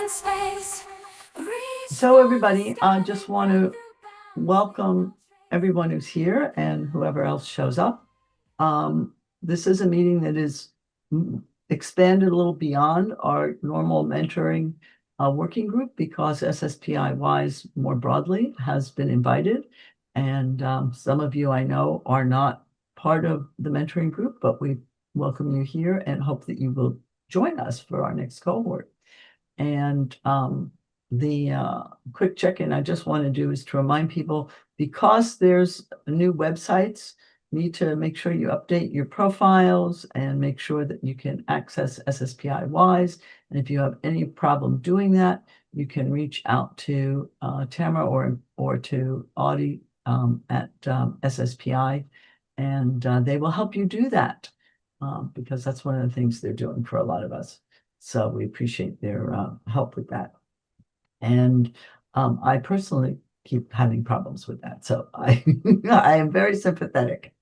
in space. So everybody, I just want to welcome everyone who's here and whoever else shows up. This is a meeting that is expanded a little beyond our normal mentoring working group because SSPI WISE more broadly has been invited. And some of you I know are not part of the mentoring group, but we welcome you here and hope that you will join us for our next cohort. And the quick check-in I just want to do is to remind people, because there's new websites, need to make sure you update your profiles and make sure that you can access SSPI WISE. And if you have any problem doing that, you can reach out to Tamara or to Audie at SSPI, and they will help you do that because that's one of the things they're doing for a lot of us. So we appreciate their help with that. And I personally keep having problems with that. So I am very sympathetic.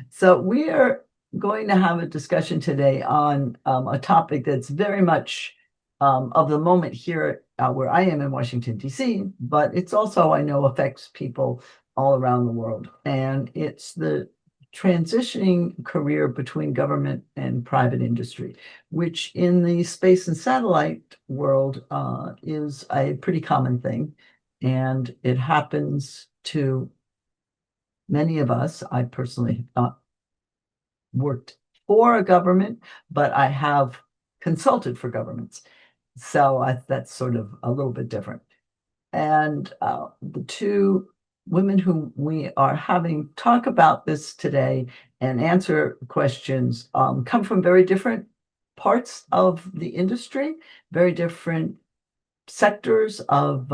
So we are going to have a discussion today on a topic that's very much of the moment here where I am in Washington, D.C., but it's also, I know, affects people all around the world. And it's the transitioning career between government and private industry, which in the space and satellite world is a pretty common thing. And it happens to many of us. I personally have not worked for a government, but I have consulted for governments. So that's sort of a little bit different. And the two women whom we are having talk about this today and answer questions come from very different parts of the industry, very different sectors of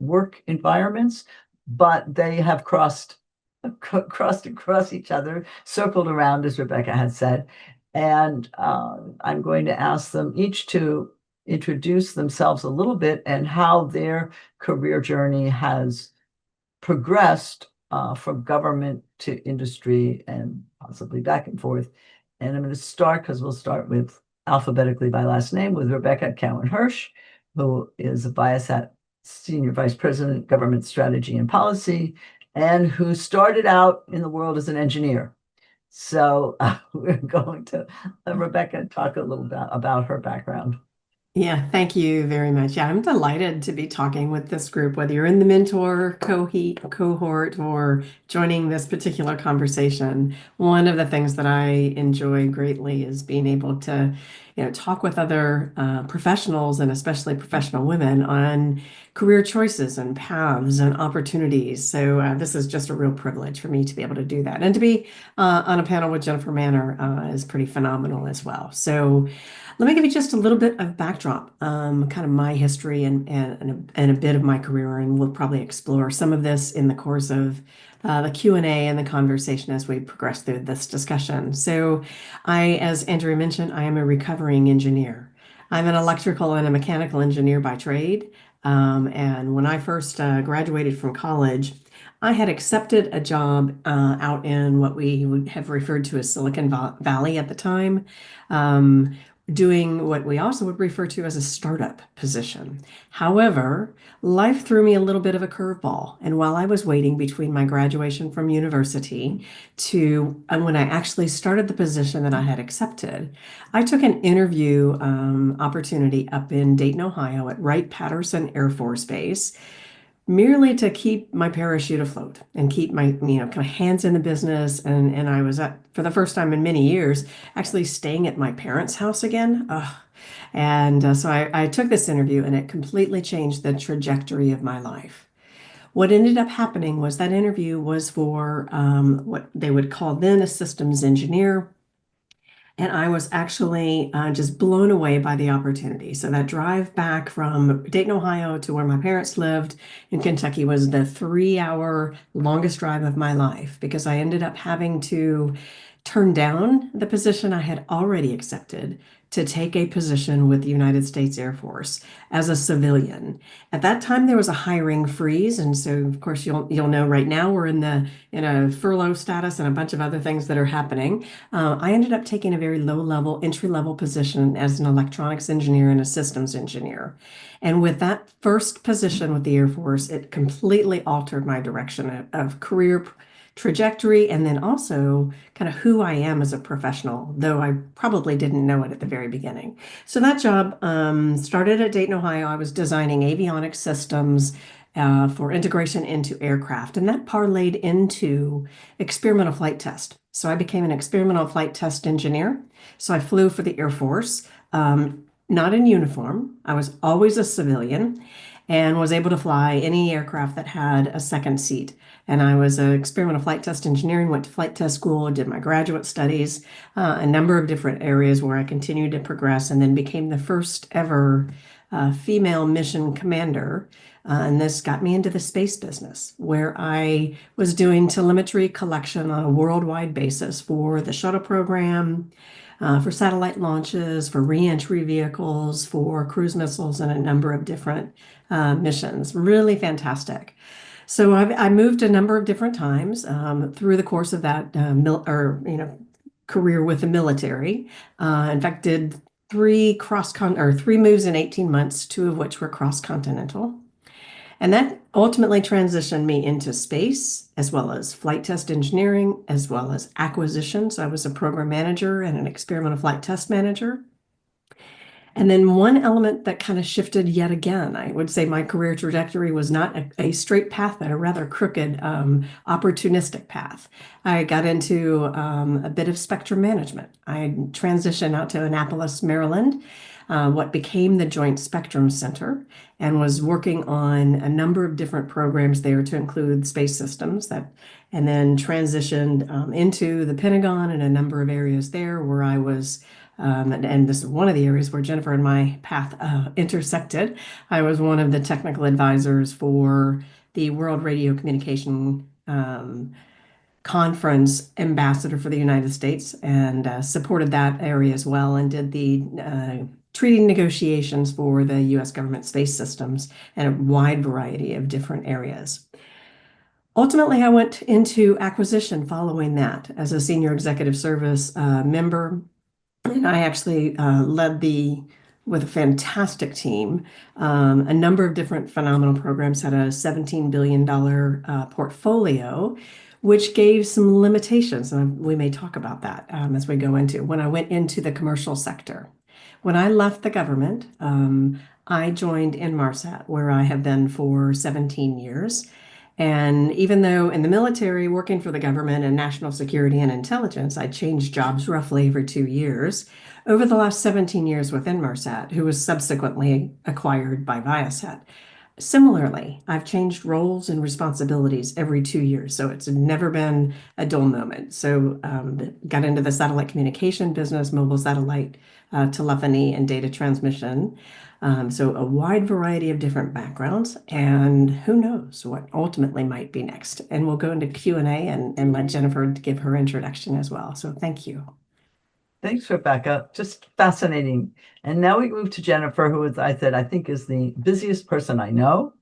work environments, but they have crossed across each other, circled around, as Rebecca had said. And I'm going to ask them each to introduce themselves a little bit and how their career journey has progressed from government to industry and possibly back and forth. And I'm going to start, because we'll start with alphabetically by last name, with Rebecca Cowen-Hirsch, who is a Viasat Senior Vice President, Government Strategy and Policy, and who started out in the world as an engineer. So we're going to let Rebecca talk a little bit about her background. Yeah, thank you very much. Yeah, I'm delighted to be talking with this group, whether you're in the mentor cohort or joining this particular conversation. One of the things that I enjoy greatly is being able to, talk with other professionals and especially professional women on career choices and paths and opportunities. So this is just a real privilege for me to be able to do that. And to be on a panel with Jennifer Manor is pretty phenomenal as well. So let me give you just a little bit of backdrop, kind of my history and a bit of my career, and we'll probably explore some of this in the course of the Q&A and the conversation as we progress through this discussion. So as Andrea mentioned, I am a recovering engineer. I'm an electrical and a mechanical engineer by trade. And when I first graduated from college, I had accepted a job out in what we would have referred to as Silicon Valley at the time. Doing what we also would refer to as a startup position. However, life threw me a little bit of a curveball. And while I was waiting between my graduation from university to when I actually started the position that I had accepted, I took an interview opportunity up in Dayton, Ohio at Wright-Patterson Air Force Base, merely to keep my parachute afloat and keep my, kind of hands in the business. And I was for the first time in many years, actually staying at my parents' house again. And so I took this interview and it completely changed the trajectory of my life. What ended up happening was that interview was for what they would call then a systems engineer. And I was actually just blown away by the opportunity. So that drive back from Dayton, Ohio to where my parents lived in Kentucky was the 3-hour longest drive of my life because I ended up having to turned down the position I had already accepted to take a position with the United States Air Force as a civilian. At that time, there was a hiring freeze, and so of course you'll know right now we're in a furlough status and a bunch of other things that are happening. I ended up taking a very low-level, entry-level position as an electronics engineer and a systems engineer. And with that first position with the Air Force, it completely altered my direction of career trajectory and then also kind of who I am as a professional, though I probably didn't know it at the very beginning. So that job started at Dayton, Ohio. I was designing avionics systems for integration into aircraft, and that parlayed into experimental flight test. So I became an experimental flight test engineer. So I flew for the Air Force, not in uniform. I was always a civilian and was able to fly any aircraft that had a second seat. And I was an experimental flight test engineering, went to flight test school, did my graduate studies, a number of different areas where I continued to progress, and then became the first ever female mission commander. And this got me into the space business, where I was doing telemetry collection on a worldwide basis for the shuttle program, for satellite launches, for re-entry vehicles, for cruise missiles, and a number of different missions. Really fantastic. So I moved a number of different times through the course of that career with the military. In fact, did three moves in 18 months, two of which were cross-continental. And that ultimately transitioned me into space, as well as flight test engineering, as well as acquisitions. I was a program manager and an experimental flight test manager. And then one element that kind of shifted yet again, I would say my career trajectory was not a straight path, but a rather crooked, opportunistic path. I got into a bit of spectrum management. I transitioned out to Annapolis, Maryland, what became the Joint Spectrum Center, and was working on a number of different programs there to include space systems and then transitioned into the Pentagon and a number of areas there where I was and this is one of the areas where Jennifer and my path intersected. I was one of the technical advisors for the World Radio Communication Conference ambassador for the United States and supported that area as well and did the treaty negotiations for the U.S. government space systems and a wide variety of different areas. Ultimately, I went into acquisition following that as a senior executive service member. And I actually led with a fantastic team, a number of different phenomenal programs, had a $17 billion portfolio, which gave some limitations. And we may talk about that as we go into when I went into the commercial sector. When I left the government, I joined Inmarsat, where I have been for 17 years. And even though in the military, working for the government and national security and intelligence, I changed jobs roughly every 2 years. Over the last 17 years with Inmarsat, who was subsequently acquired by Viasat, similarly, I've changed roles and responsibilities every 2 years. So it's never been a dull moment. So got into the satellite communication business, mobile satellite telephony and data transmission. So a wide variety of different backgrounds, and who knows what ultimately might be next. And we'll go into Q&A and let Jennifer give her introduction as well. So thank you. Thanks, Rebecca. Just fascinating. And now we move to Jennifer, who, as I said, I think is the busiest person I know,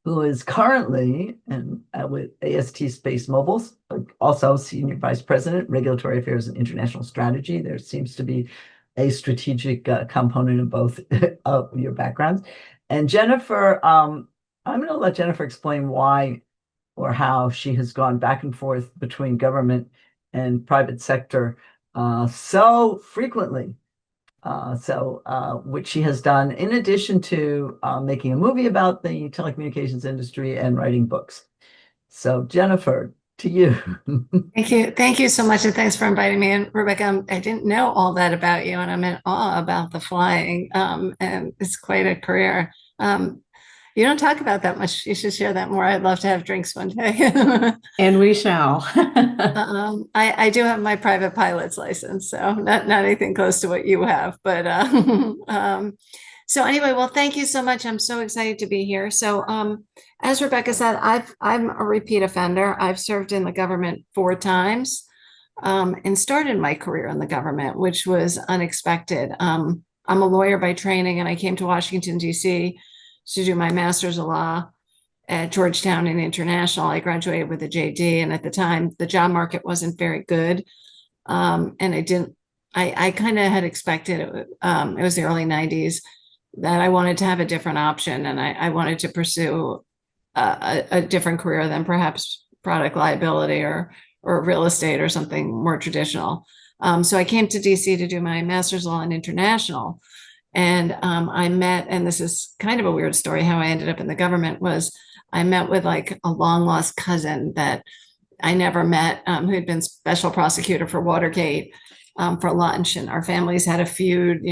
who is currently with AST SpaceMobile, also Senior Vice President, Regulatory Affairs and International Strategy. There seems to be a strategic component of both of your backgrounds. And Jennifer, I'm going to let Jennifer explain why or how she has gone back and forth between government and private sector so frequently. Which she has done in addition to making a movie about the telecommunications industry and writing books. So Jennifer, to you. Thank you. Thank you so much. And thanks for inviting me. And Rebecca, I didn't know all that about you, and I'm in awe about the flying. And it's quite a career. You don't talk about that much. You should share that more. I'd love to have drinks one day. And we shall. I do have my private pilot's license, so not anything close to what you have. But so anyway, well, thank you so much. I'm so excited to be here. So as Rebecca said, I'm a repeat offender. I've served in the government 4 times. and started my career in the government, which was unexpected. I'm a lawyer by training, and I came to Washington, D.C. to do my master's of law at Georgetown and International. I graduated with a JD, and at the time, the job market wasn't very good. And I kind of had expected, it was the early 90s, that I wanted to have a different option, and I wanted to pursue a different career than perhaps product liability or real estate or something more traditional. So I came to DC to do my master's law in international. And I met, and this is kind of a weird story, how I ended up in the government was I met with like a long lost cousin that I never met, who had been special prosecutor for Watergate, for lunch. And our families had a feud,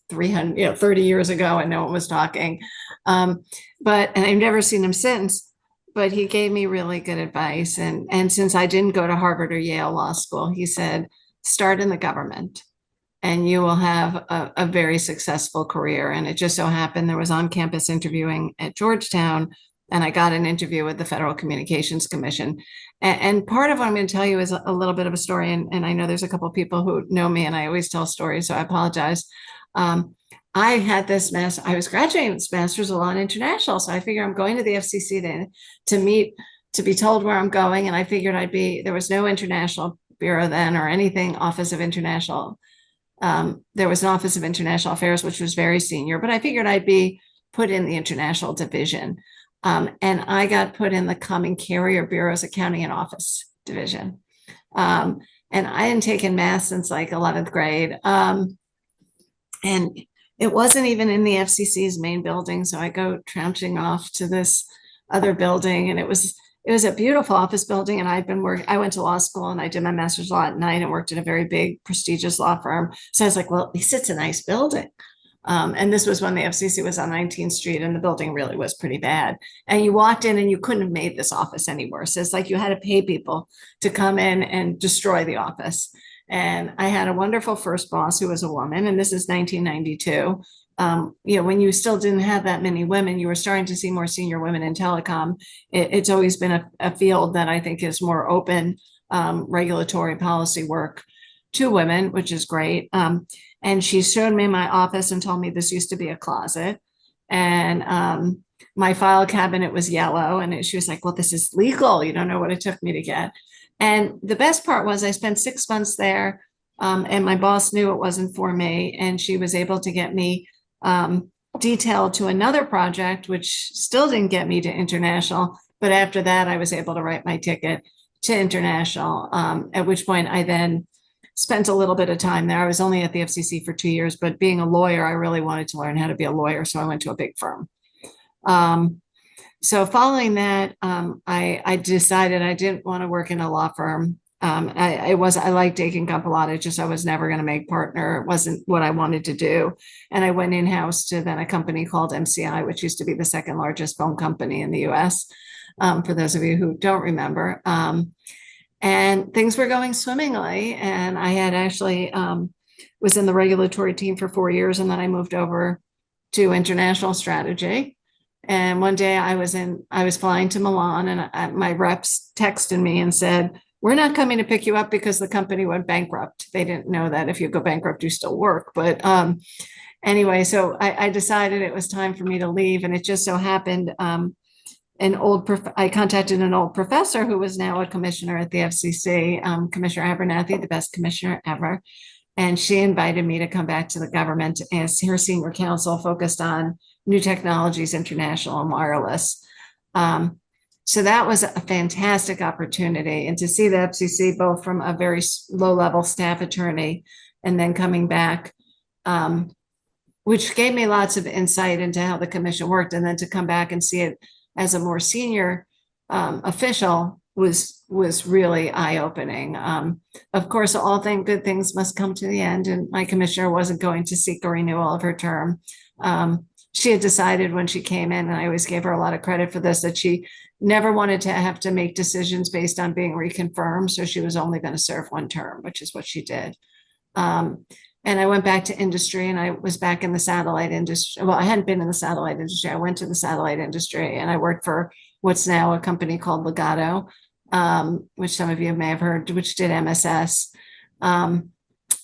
30 years ago, and no one was talking. And I've never seen him since, but he gave me really good advice. And since I didn't go to Harvard or Yale Law School, he said, start in the government and you will have a very successful career. And it just so happened there was on-campus interviewing at Georgetown, and I got an interview with the Federal Communications Commission. And part of what I'm going to tell you is a little bit of a story. And I know there's a couple of people who know me, and I always tell stories, so I apologize. I had this I was graduating with this master's of law in international. So I figured I'm going to the FCC to meet, to be told where I'm going. And I figured there was no international bureau then or anything, Office of International. There was an Office of International Affairs, which was very senior, but I figured I'd be put in the international division. And I got put in the Common Carrier Bureau's Accounting and Office division. And I hadn't taken math since like 11th grade. And it wasn't even in the FCC's main building. So I go trouncing off to this other building, and it was a beautiful office building. And I went to law school and I did my master's law at night and worked at a very big, prestigious law firm. So I was like, well, at least it's a nice building. And this was when the FCC was on 19th Street and the building really was pretty bad. And you walked in and you couldn't have made this office any worse. It's like you had to pay people to come in and destroy the office. And I had a wonderful first boss who was a woman, and this is 1992. When you still didn't have that many women, you were starting to see more senior women in telecom. It's always been a field that I think is more open, regulatory policy work to women, which is great. And she showed me my office and told me this used to be a closet. And my file cabinet was yellow. And she was like, well, this is legal. You don't know what it took me to get. And the best part was I spent 6 months there, and my boss knew it wasn't for me. And she was able to get me detailed to another project, which still didn't get me to international. But after that, I was able to write my ticket to international, at which point I then spent a little bit of time there. I was only at the FCC for 2 years, but being a lawyer, I really wanted to learn how to be a lawyer. So I went to a big firm. So following that, I decided I didn't want to work in a law firm. I liked taking up a lot. It just, I was never going to make partner. It wasn't what I wanted to do. And I went in-house to then a company called MCI, which used to be the second largest phone company in the US, for those of you who don't remember. And things were going swimmingly. And I had actually was in the regulatory team for 4 years. And then I moved over to international strategy. And one day I was flying to Milan, and my reps texted me and said, we're not coming to pick you up because the company went bankrupt. They didn't know that if you go bankrupt, you still work. But anyway, so I decided it was time for me to leave. And it just so happened, I contacted an old professor who was now a commissioner at the FCC, Commissioner Abernathy, the best commissioner ever. And she invited me to come back to the government as her senior counsel, focused on new technologies, international and wireless. So that was a fantastic opportunity. And to see the FCC, both from a very low-level staff attorney and then coming back, which gave me lots of insight into how the commission worked, and then to come back and see it as a more senior official was really eye-opening. Of course, good things must come to the end, and my commissioner wasn't going to seek a renewal of her term. She had decided when she came in, and I always gave her a lot of credit for this, that she never wanted to have to make decisions based on being reconfirmed. So she was only going to serve one term, which is what she did. And I went back to industry, and I was back in the satellite industry. Well, I hadn't been in the satellite industry. I went to the satellite industry, and I worked for what's now a company called Legato, which some of you may have heard, which did MSS. And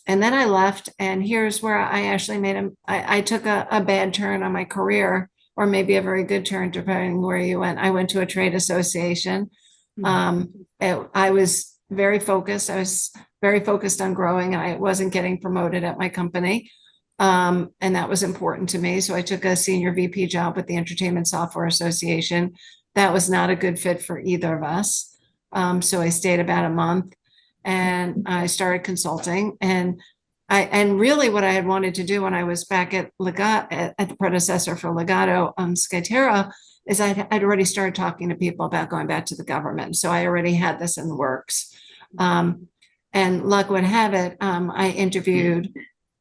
then I left, and here's where I actually I took a bad turn on my career, or maybe a very good turn, depending where you went. I went to a trade association. I was very focused. I was very focused on growing, and I wasn't getting promoted at my company. And that was important to me. So I took a senior VP job with the Entertainment Software Association. That was not a good fit for either of us. So I stayed about a month, and I started consulting. And really what I had wanted to do when I was back at Legato, at the predecessor for Legato, Skyterra, is I'd already started talking to people about going back to the government. So I already had this in the works. And luck would have it, I interviewed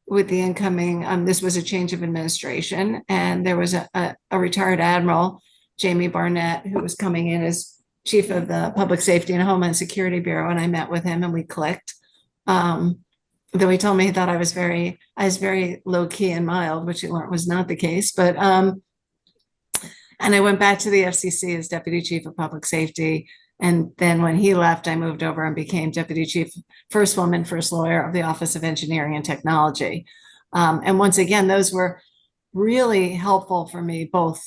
with the incoming, this was a change of administration, and there was a retired admiral, Jamie Barnett, who was coming in as chief of the Public Safety and Homeland Security Bureau, and I met with him and we clicked. Though he told me he thought I was very low key and mild, which he learned was not the case. But and I went back to the FCC as deputy chief of public safety. And then when he left, I moved over and became deputy chief, first woman, first lawyer of the Office of Engineering and Technology. And once again, those were really helpful for me. Both,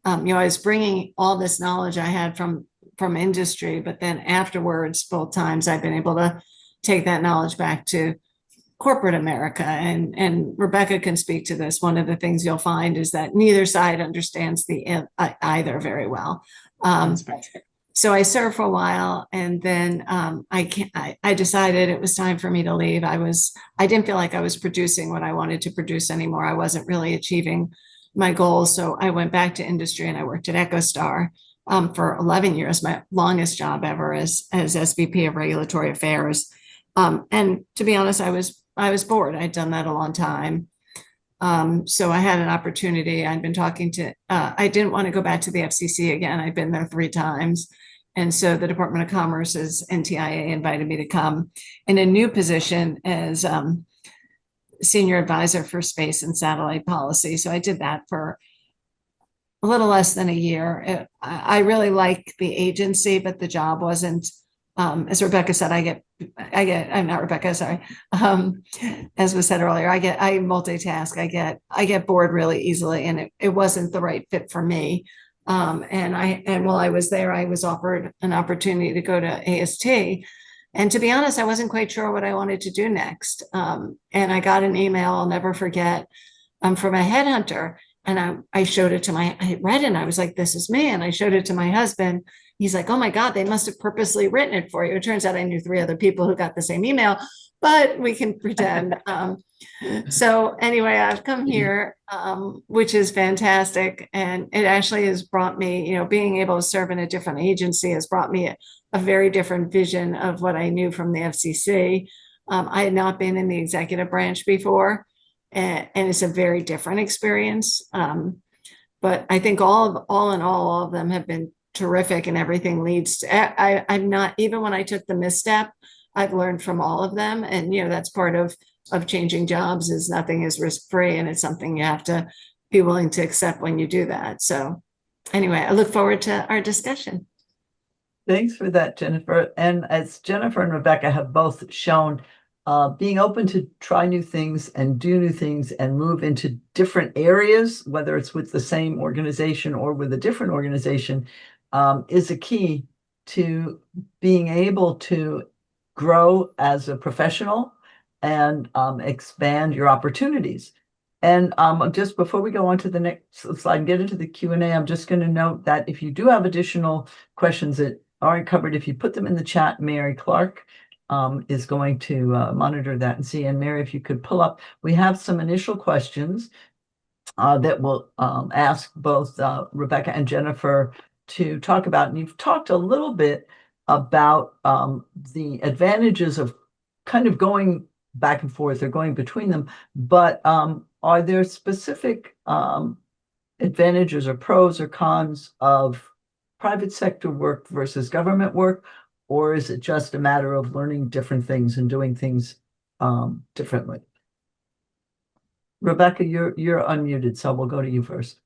I was bringing all this knowledge I had from industry, but then afterwards, both times I've been able to take that knowledge back to corporate America. And Rebecca can speak to this. One of the things you'll find is that neither side understands the either very well. So I served for a while, and then I decided it was time for me to leave. I didn't feel like I was producing what I wanted to produce anymore. I wasn't really achieving my goals. So I went back to industry, and I worked at EchoStar for 11 years, my longest job ever as SVP of Regulatory Affairs. And to be honest, I was bored. I'd done that a long time. So I had an opportunity. I'd been talking to, I didn't want to go back to the FCC again. I'd been there 3 times. And so the Department of Commerce's NTIA invited me to come in a new position as senior advisor for space and satellite policy. So I did that for a little less than a year. I really like the agency, but the job wasn't, as Rebecca said, I'm not Rebecca, sorry. As was said earlier, I multitask. I get bored really easily, and it wasn't the right fit for me. And while I was there, I was offered an opportunity to go to AST. And to be honest, I wasn't quite sure what I wanted to do next. And I got an email, I'll never forget, from a headhunter. And I showed it to I read it and I was like, this is me. And I showed it to my husband. He's like, oh my God, they must have purposely written it for you. It turns out I knew 3 other people who got the same email, but we can pretend. So anyway, I've come here, which is fantastic. And it actually has brought me, being able to serve in a different agency has brought me a very different vision of what I knew from the FCC. I had not been in the executive branch before, and it's a very different experience. But I think all in all of them have been terrific, and everything leads to, I'm not, even when I took the misstep, I've learned from all of them. And, that's part of changing jobs, is nothing is risk-free, and it's something you have to be willing to accept when you do that. So anyway, I look forward to our discussion. Thanks for that, Jennifer. And as Jennifer and Rebecca have both shown, being open to try new things and do new things and move into different areas, whether it's with the same organization or with a different organization, is a key to being able to grow as a professional and expand your opportunities. And just before we go on to the next slide and get into the Q&A, I'm just going to note that if you do have additional questions that aren't covered, if you put them in the chat, Mary Clark is going to monitor that and see. And Mary, if you could pull up, we have some initial questions that we'll ask both Rebecca and Jennifer to talk about. And you've talked a little bit about the advantages of kind of going back and forth or going between them, but are there specific advantages or pros or cons of private sector work versus government work? Or is it just a matter of learning different things and doing things differently? Rebecca, you're unmuted, so we'll go to you first.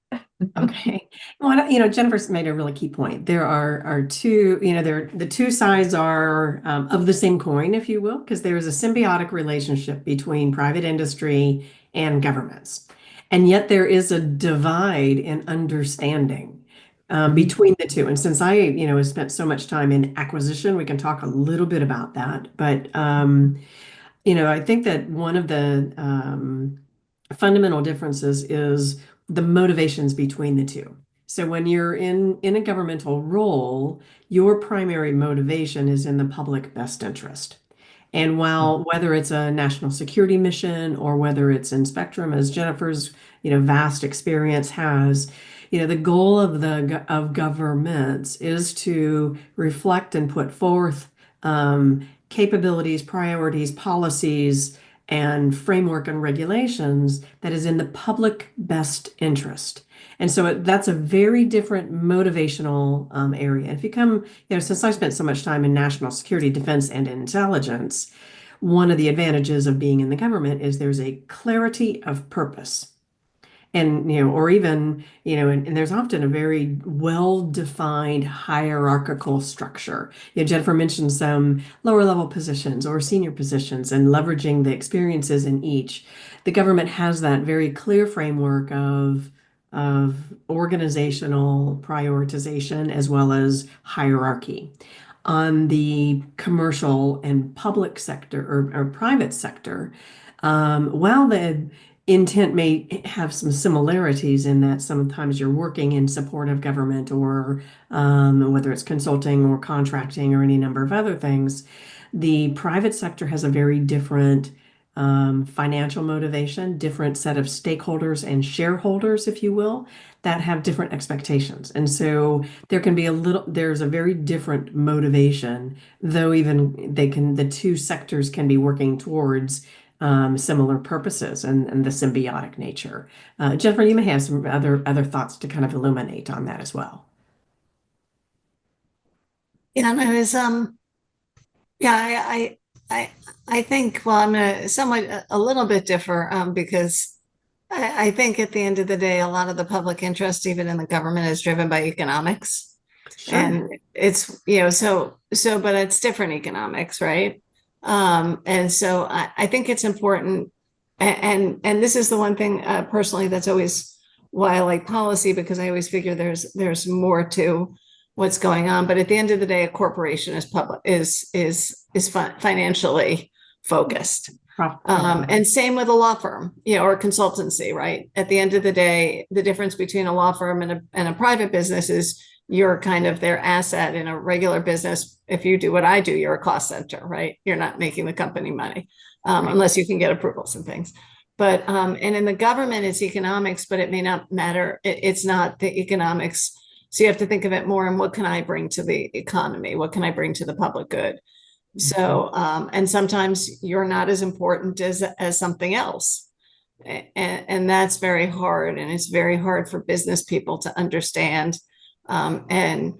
Okay. Well, Jennifer's made a really key point. There are two, the two sides are of the same coin, if you will, because there is a symbiotic relationship between private industry and governments. And yet there is a divide in understanding between the two. And since I, have spent so much time in acquisition, we can talk a little bit about that. But I think that one of the fundamental differences is the motivations between the two. So when you're in a governmental role, your primary motivation is in the public best interest. And while whether it's a national security mission or whether it's in spectrum, as Jennifer's vast experience has, the goal of governments is to reflect and put forth capabilities, priorities, policies, and framework and regulations that is in the public best interest. And so that's a very different motivational area. If you come, since I spent so much time in national security, defense, and intelligence, one of the advantages of being in the government is there's a clarity of purpose. And, or even, and there's often a very well-defined hierarchical structure. Jennifer mentioned some lower level positions or senior positions and leveraging the experiences in each. The government has that very clear framework of organizational prioritization as well as hierarchy. On the commercial and public sector or private sector, while the intent may have some similarities in that sometimes you're working in support of government or whether it's consulting or contracting or any number of other things, the private sector has a very different financial motivation, different set of stakeholders and shareholders, if you will, that have different expectations. And so there's a very different motivation, though even the two sectors can be working towards similar purposes and the symbiotic nature. Jennifer, you may have some other thoughts to kind of illuminate on that as well. Yeah, and I was yeah, I think, well, I'm gonna somewhat a little bit differ because I think at the end of the day, a lot of the public interest, even in the government, is driven by economics. Sure. And it's, but it's different economics, right? And so I think it's important. And this is the one thing personally that's always why I like policy, because I always figure there's more to what's going on. But at the end of the day, a corporation is financially focused. And same with a law firm, or a consultancy, right? At the end of the day, the difference between a law firm and a private business is you're kind of their asset. In a regular business, if you do what I do, you're a cost center, right? You're not making the company money unless you can get approvals and things. But and in the government, it's economics, but it may not matter. It's not the economics. So you have to think of it more in what can I bring to the economy? What can I bring to the public good? So, and sometimes you're not as important as something else. And that's very hard. And it's very hard for business people to understand, and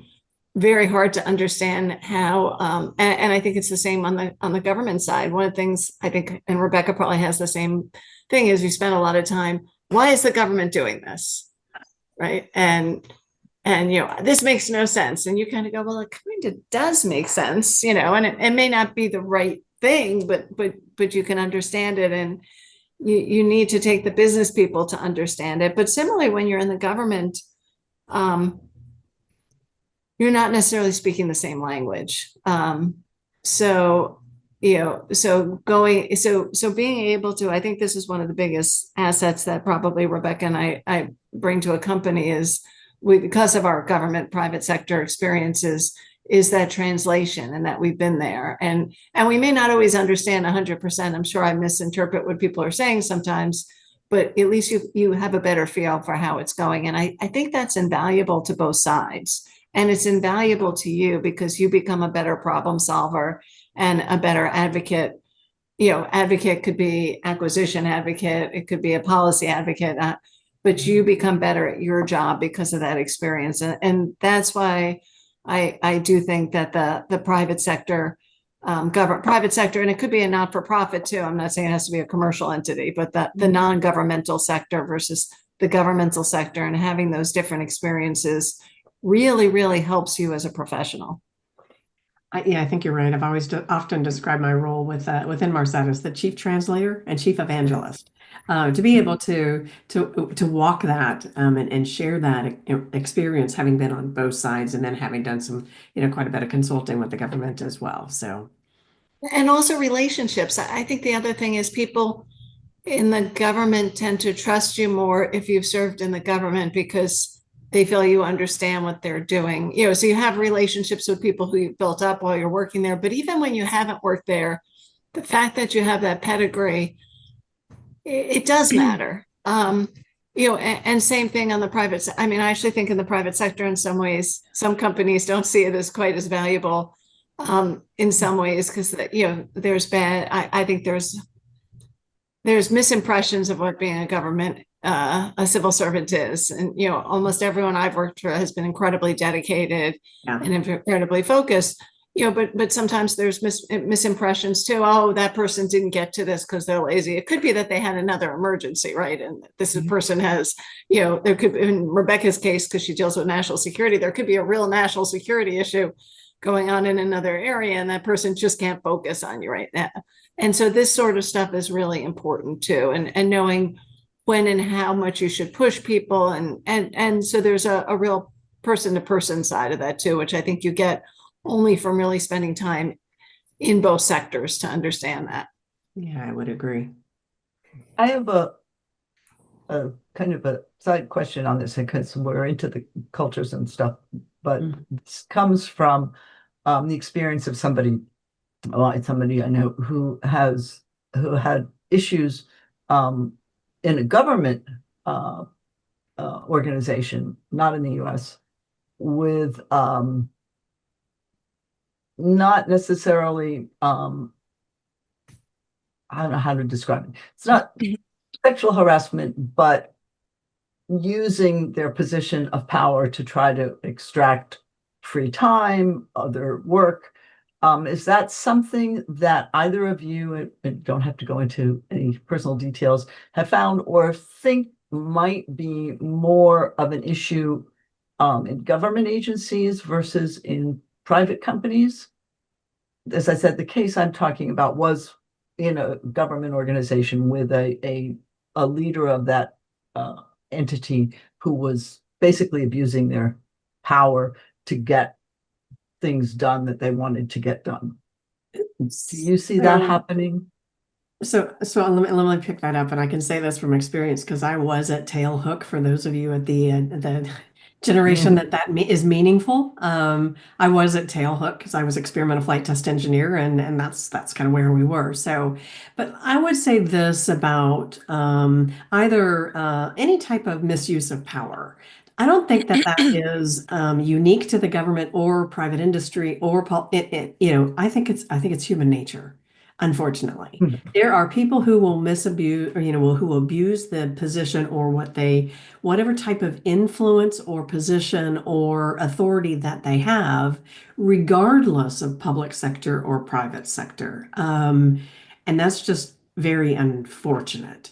very hard to understand how, and I think it's the same on the government side. One of the things I think, and Rebecca probably has the same thing, is we spend a lot of time, why is the government doing this? Right. And this makes no sense. And you kind of go, well, it kind of does make sense, and it may not be the right thing, but you can understand it. And you need to take the business people to understand it. But similarly, when you're in the government, you're not necessarily speaking the same language. So being able to, I think this is one of the biggest assets that probably Rebecca and I bring to a company is, because of our government private sector experiences, is that translation, and that we've been there, and we may not always understand 100%. I'm sure I misinterpret what people are saying sometimes, but at least you have a better feel for how it's going. And I think that's invaluable to both sides, and it's invaluable to you because you become a better problem solver and a better advocate. Advocate could be acquisition advocate, it could be a policy advocate, but you become better at your job because of that experience. And that's why I do think that the private sector, private sector, and it could be a not-for-profit too. I'm not saying it has to be a commercial entity, but the non-governmental sector versus the governmental sector, and having those different experiences really, really helps you as a professional. Yeah, I think you're right. I've always often described my role within Marsat as the chief translator and chief evangelist. To be able to walk that and share that experience, having been on both sides, and then having done some quite a bit of consulting with the government as well. So And also relationships. I think the other thing is people in the government tend to trust you more if you've served in the government because they feel you understand what they're doing. So you have relationships with people who you've built up while you're working there. But even when you haven't worked there, the fact that you have that pedigree, it does matter. And same thing on the private. I mean, I actually think in the private sector, in some ways, some companies don't see it as quite as valuable in some ways because I think there's misimpressions of what being a government, a civil servant is. And, almost everyone I've worked for has been incredibly dedicated yeah. and incredibly focused, but sometimes there's misimpressions too. Oh, that person didn't get to this because they're lazy. It could be that they had another emergency, right? And this person has, there could be, in Rebecca's case, because she deals with national security, there could be a real national security issue going on in another area, and that person just can't focus on you right now. And so this sort of stuff is really important too, and knowing when and how much you should push people, and so there's a real person to person side of that too, which I think you get only from really spending time in both sectors to understand that. Yeah, I would agree. I have a kind of a side question on this because we're into the cultures and stuff, but this comes from the experience of somebody I know who had issues in a government organization, not in the US, with not necessarily I don't know how to describe it. It's not sexual harassment, but using their position of power to try to extract free time, other work. Is that something that either of you, and don't have to go into any personal details, have found or think might be more of an issue in government agencies versus in private companies? As I said, the case I'm talking about was in a government organization with a leader of that entity who was basically abusing their power to get things done that they wanted to get done. Do you see that happening? So let me pick that up, and I can say this from experience because I was at Tailhook. For those of you at the generation that is meaningful, I was at Tailhook because I was experimental flight test engineer, and that's kind of where we were. So, but I would say this about either any type of misuse of power. I don't think that is unique to the government or private industry or I think it's human nature. Unfortunately, there are people who will misabuse or who will abuse the position or whatever type of influence or position or authority that they have, regardless of public sector or private sector. And that's just very unfortunate.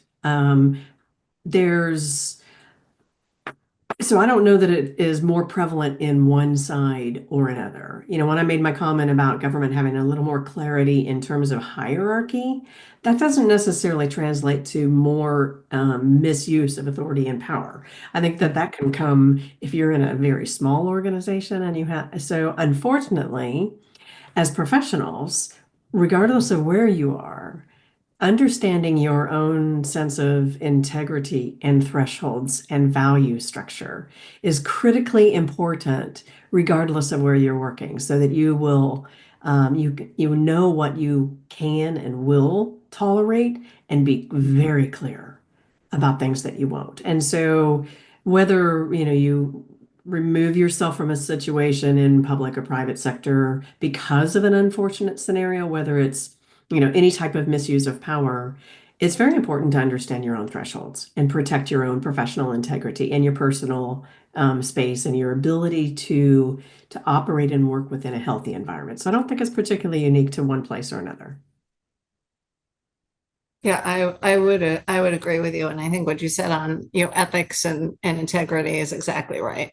So I don't know that it is more prevalent in one side or another. When I made my comment about government having a little more clarity in terms of hierarchy, that doesn't necessarily translate to more misuse of authority and power. I think that can come if you're in a very small organization and you have. So unfortunately, as professionals, regardless of where you are, understanding your own sense of integrity and thresholds and value structure is critically important, regardless of where you're working, so that you will you know what you can and will tolerate and be very clear about things that you won't. And so whether you remove yourself from a situation in public or private sector because of an unfortunate scenario, whether it's any type of misuse of power, it's very important to understand your own thresholds and protect your own professional integrity and your personal space and your ability to operate and work within a healthy environment. So I don't think it's particularly unique to one place or another. Yeah, I would agree with you. And I think what you said on, ethics and integrity is exactly right.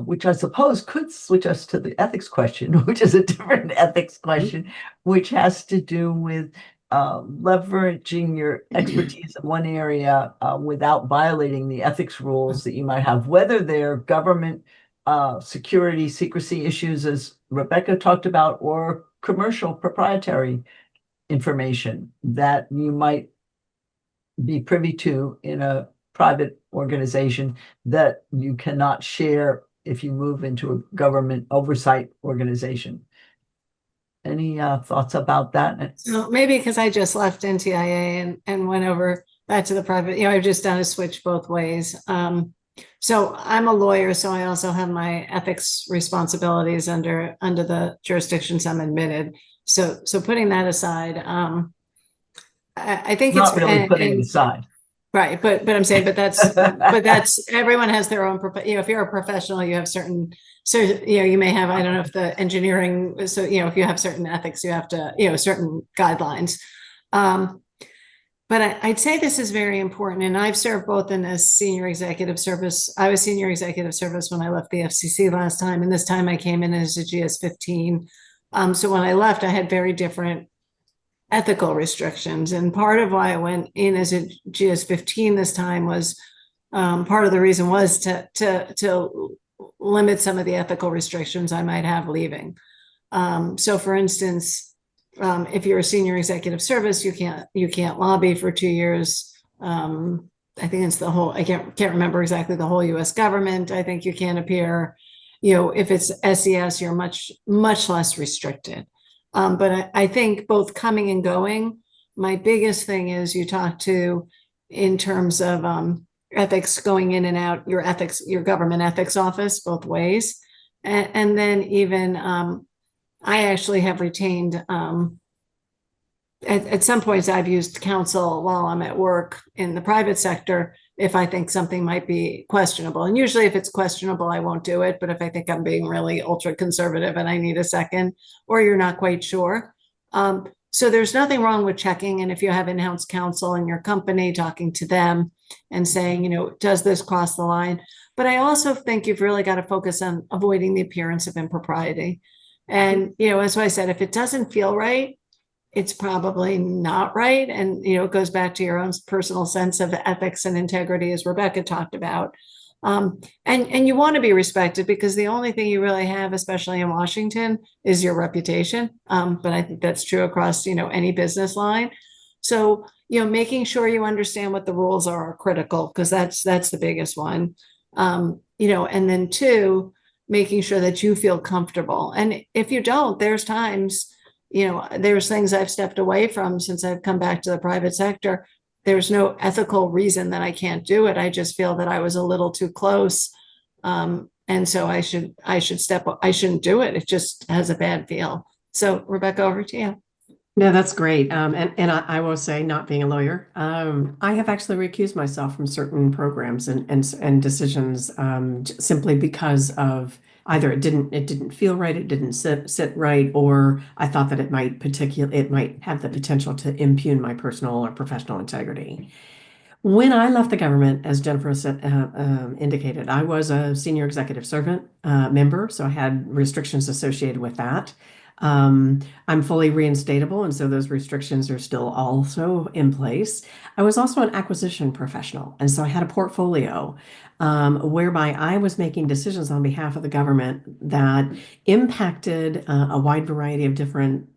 Which I suppose could switch us to the ethics question, which is a different ethics question, which has to do with leveraging your expertise in one area without violating the ethics rules that you might have, whether they're government security, secrecy issues, as Rebecca talked about, or commercial proprietary information that you might be privy to in a private organization that you cannot share if you move into a government oversight organization. Any thoughts about that? So maybe because I just left NTIA and went over back to the private, I've just done a switch both ways. So I'm a lawyer, so I also have my ethics responsibilities under the jurisdictions I'm admitted. So putting that aside, I think it's Not really putting it aside. right, but I'm saying, but that's everyone has their own. If you're a professional, you have so you may have, I don't know if the engineering, so if you have certain ethics, you have to certain guidelines. But I'd say this is very important, and I've served both in a senior executive service. I was senior executive service when I left the FCC last time, and this time I came in as a GS-15. So when I left, I had very different ethical restrictions. And part of why I went in as a GS-15 this time was part of the reason was to limit some of the ethical restrictions I might have leaving. So for instance, if you're a senior executive service, you can't lobby for 2 years. I think it's the whole, I can't remember exactly the whole US government. I think you can't appear, if it's SES, you're much less restricted. But I think both coming and going, my biggest thing is you talk to in terms of ethics going in and out, your government ethics office, both ways. And then even I actually have retained, at some points I've used counsel while I'm at work in the private sector if I think something might be questionable. And usually if it's questionable, I won't do it. But if I think I'm being really ultra conservative and I need a second, or you're not quite sure. So there's nothing wrong with checking. And if you have in-house counsel in your company, talking to them and saying, does this cross the line? But I also think you've really got to focus on avoiding the appearance of impropriety. And, as I said, if it doesn't feel right, it's probably not right. And, it goes back to your own personal sense of ethics and integrity, as Rebecca talked about. And you want to be respected because the only thing you really have, especially in Washington, is your reputation. But I think that's true across, any business line. So, making sure you understand what the rules are critical because that's the biggest one. And then two, making sure that you feel comfortable. And if you don't, there's times, there's things I've stepped away from since I've come back to the private sector. There's no ethical reason that I can't do it. I just feel that I was a little too close. And so I shouldn't do it. It just has a bad feel. So Rebecca, over to you. No, that's great. And I will say, not being a lawyer, I have actually recused myself from certain programs and decisions simply because of either it didn't feel right, it didn't sit right, or I thought that it might have the potential to impugn my personal or professional integrity. When I left the government, as Jennifer indicated, I was a senior executive servant member, so I had restrictions associated with that. I'm fully reinstatable, and so those restrictions are still also in place. I was also an acquisition professional, and so I had a portfolio whereby I was making decisions on behalf of the government that impacted a wide variety of different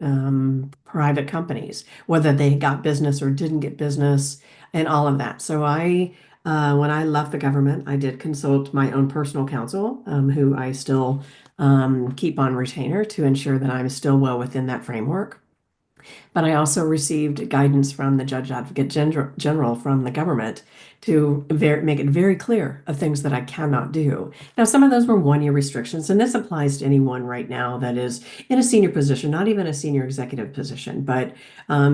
private companies, whether they got business or didn't get business, and all of that. So when I left the government, I did consult my own personal counsel, who I still keep on retainer to ensure that I'm still well within that framework. But I also received guidance from the Judge Advocate General from the government to make it very clear of things that I cannot do. Now, some of those were one-year restrictions, and this applies to anyone right now that is in a senior position, not even a senior executive position, but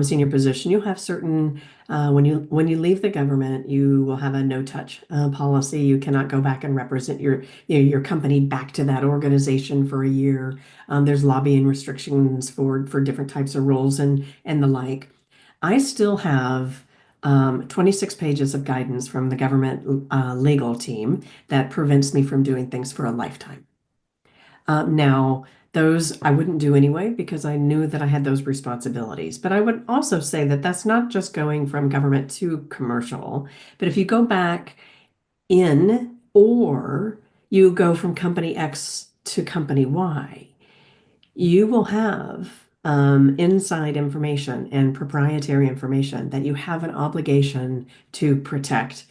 senior position. You have certain when you leave the government, you will have a no-touch policy. You cannot go back and represent your company back to that organization for a year. There's lobbying restrictions for different types of roles, and and the like, I still have 26 pages of guidance from the government legal team that prevents me from doing things for a lifetime. Now, those I wouldn't do anyway because I knew that I had those responsibilities. But I would also say that that's not just going from government to commercial, but if you go back in or you go from company X to company Y, you will have inside information and proprietary information that you have an obligation to protect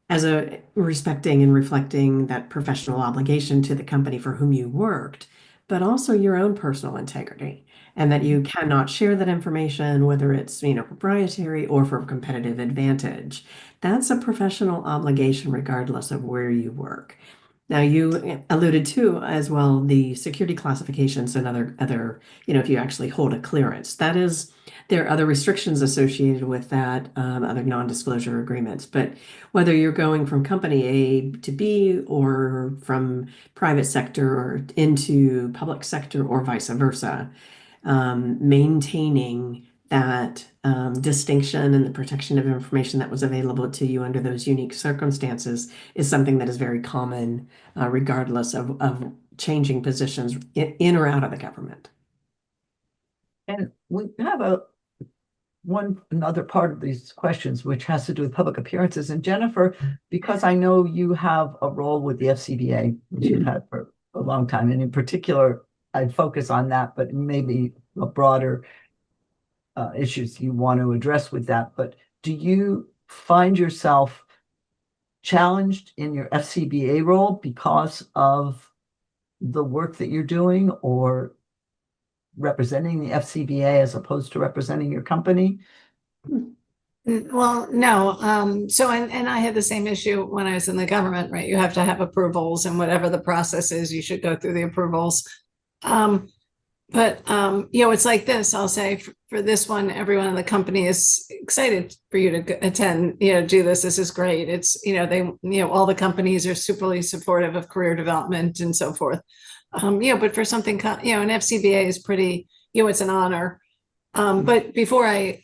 as a respecting and reflecting that professional obligation to the company for whom you worked, but also your own personal integrity, and that you cannot share that information, whether it's, proprietary or for competitive advantage. That's a professional obligation regardless of where you work. Now, you alluded to as well the security classifications and other, if you actually hold a clearance, there are other restrictions associated with that, other non-disclosure agreements. But whether you're going from company A to B or from private sector or into public sector or vice versa, maintaining that distinction and the protection of information that was available to you under those unique circumstances is something that is very common, regardless of changing positions in or out of the government. And we have another part of these questions, which has to do with public appearances. And Jennifer, because I know you have a role with the FCBA, which you've had for a long time, and in particular, I'd focus on that, but maybe a broader issues you want to address with that. But do you find yourself challenged in your FCBA role because of the work that you're doing, or representing the FCBA as opposed to representing your company? Well, no. And I had the same issue when I was in the government, right? You have to have approvals, and whatever the process is, you should go through the approvals. But it's like this. I'll say for this one, everyone in the company is excited for you to attend, do this. This is great. It's, all the companies are superly supportive of career development and so forth. But for something, an FCBA is pretty, it's an honor. But before I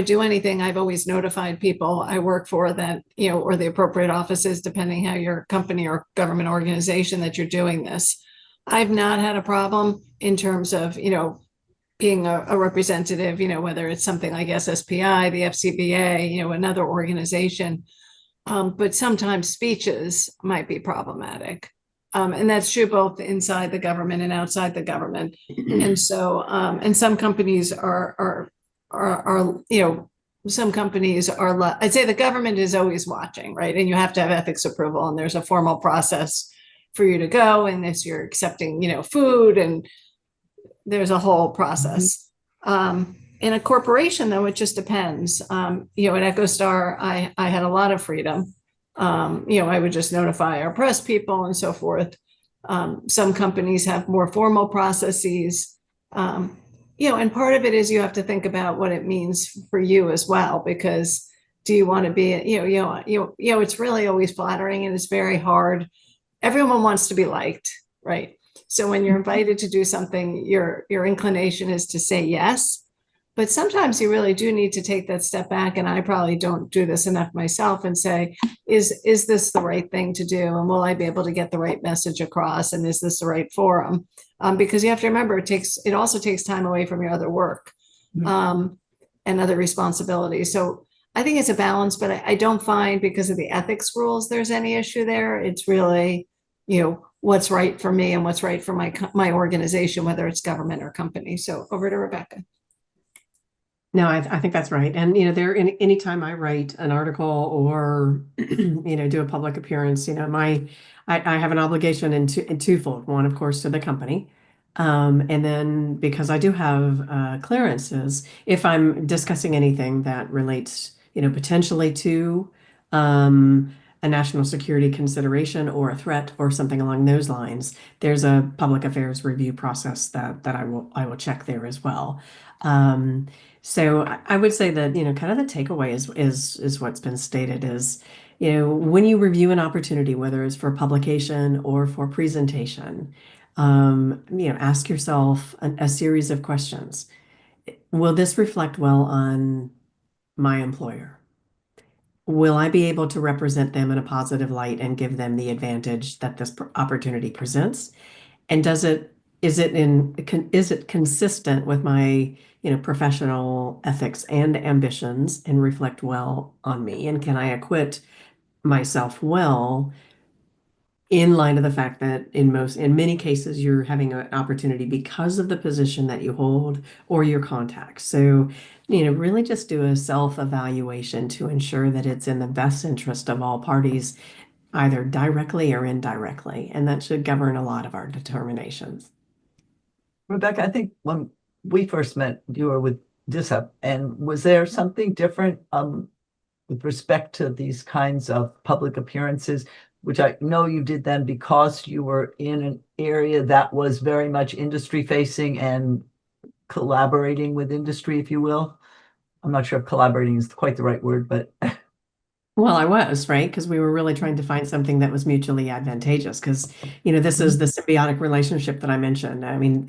do anything, I've always notified people I work for that, or the appropriate offices, depending how your company or government organization that you're doing this. I've not had a problem in terms of, being a representative, whether it's something like SSPI, the FCBA, another organization. But sometimes speeches might be problematic. And that's true both inside the government and outside the government. And so, and some companies some companies are, I'd say the government is always watching, right? And you have to have ethics approval, and there's a formal process for you to go. And if you're accepting, food, and there's a whole process. In a corporation, though, it just depends. At EchoStar, I had a lot of freedom. I would just notify our press people and so forth. Some companies have more formal processes. And part of it is you have to think about what it means for you as well, because do you want to be, it's really always flattering, and it's very hard. Everyone wants to be liked, right? So when you're invited to do something, your inclination is to say yes. But sometimes you really do need to take that step back, and I probably don't do this enough myself, and say, is this the right thing to do? And will I be able to get the right message across? And is this the right forum? Because you have to remember, it also takes time away from your other work, and other responsibilities. So I think it's a balance, but I don't find, because of the ethics rules, there's any issue there. It's really, what's right for me and what's right for my organization, whether it's government or company. So over to Rebecca. No, I think that's right. And, anytime I write an article or, do a public appearance, I have an obligation in twofold. One, of course, to the company. And then because I do have clearances, if I'm discussing anything that relates, potentially to a national security consideration or a threat or something along those lines, there's a public affairs review process that I will check there as well. So I would say that, kind of the takeaway is what's been stated is, when you review an opportunity, whether it's for publication or for presentation, ask yourself a series of questions. will this reflect well on my employer? Will I be able to represent them in a positive light and give them the advantage that this opportunity presents? And is it consistent with my, professional ethics and ambitions and reflect well on me? And can I acquit myself well in line of the fact that in many cases, you're having an opportunity because of the position that you hold or your contacts. So, really just do a self-evaluation to ensure that it's in the best interest of all parties, either directly or indirectly. And that should govern a lot of our determinations. Rebecca, I think when we first met, you were with DISA, and was there something different with respect to these kinds of public appearances, which I know you did then because you were in an area that was very much industry facing and collaborating with industry, if you will? I'm not sure if collaborating is quite the right word, but Well, I was, right? Because we were really trying to find something that was mutually advantageous. Because, this is the symbiotic relationship that I mentioned. I mean,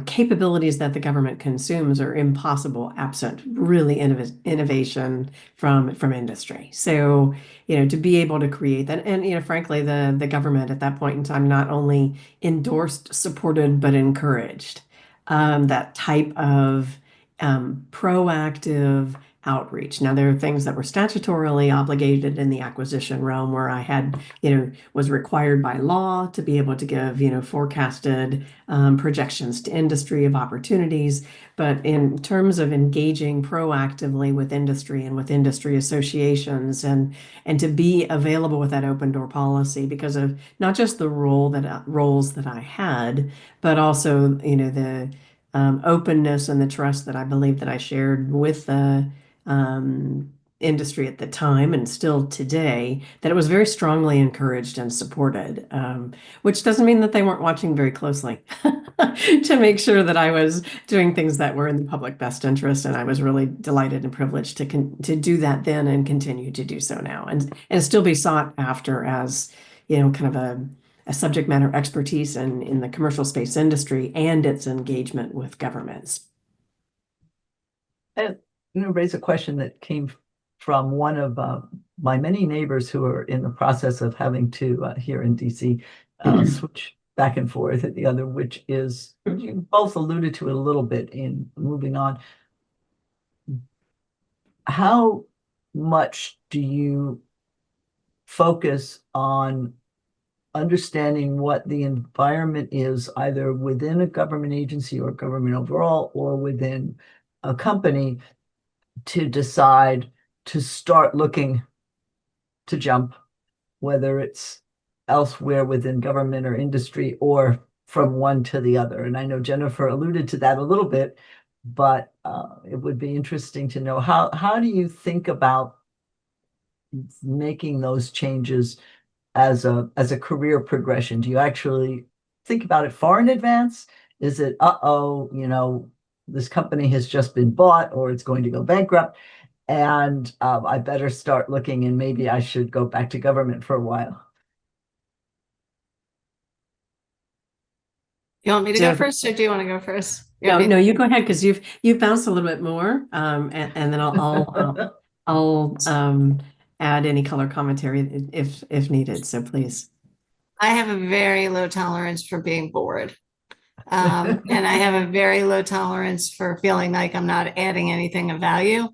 capabilities that the government consumes are impossible absent really innovation from industry. So, to be able to create that, and frankly, the government at that point in time not only endorsed, supported, but encouraged that type of proactive outreach. Now, there are things that were statutorily obligated in the acquisition realm where I had, was required by law to be able to give, forecasted projections to industry of opportunities. But in terms of engaging proactively with industry and with industry associations and to be available with that open door policy because of not just the roles that I had, but also, the openness and the trust that I believe that I shared with the industry at the time and still today, that it was very strongly encouraged and supported, which doesn't mean that they weren't watching very closely to make sure that I was doing things that were in the public best interest. And I was really delighted and privileged to do that then and continue to do so now and still be sought after as, kind of a subject matter expertise in the commercial space industry and its engagement with governments. and raise a question that came from one of my many neighbors who are in the process of having to here in DC switch back and forth at the other, which is you both alluded to it a little bit in moving on. How much do you focus on understanding what the environment is, either within a government agency or government overall, or within a company, to decide to start looking to jump, whether it's elsewhere within government or industry or from one to the other? And I know Jennifer alluded to that a little bit, but it would be interesting to know how do you think about making those changes as a career progression? Do you actually think about it far in advance? Is it, this company has just been bought or it's going to go bankrupt, and I better start looking and maybe I should go back to government for a while? You want me to go Jennifer. first, or do you want to go first? No, you go ahead because you've bounced a little bit more, and then I'll add any color commentary if needed. So please. I have a very low tolerance for being bored. And I have a very low tolerance for feeling like I'm not adding anything of value.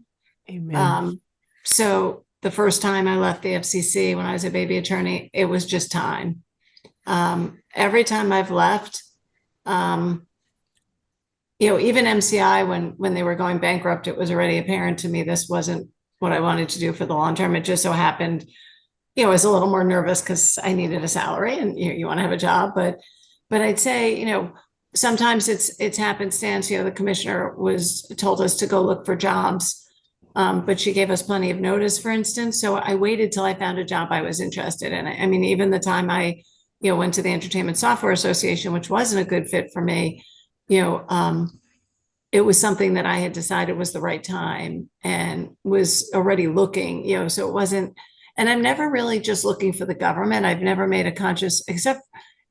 Amen. So the first time I left the FCC when I was a baby attorney, it was just time. Every time I've left, even MCI, when they were going bankrupt, it was already apparent to me this wasn't what I wanted to do for the long term. It just so happened, I was a little more nervous because I needed a salary, and you want to have a job, but I'd say, sometimes it's happenstance. The commissioner told us to go look for jobs, but she gave us plenty of notice, for instance. So I waited till I found a job I was interested in. I mean, even the time I, went to the Entertainment Software Association, which wasn't a good fit for me, it was something that I had decided was the right time and was already looking, so it wasn't, and I'm never really just looking for the government. I've never made a conscious, except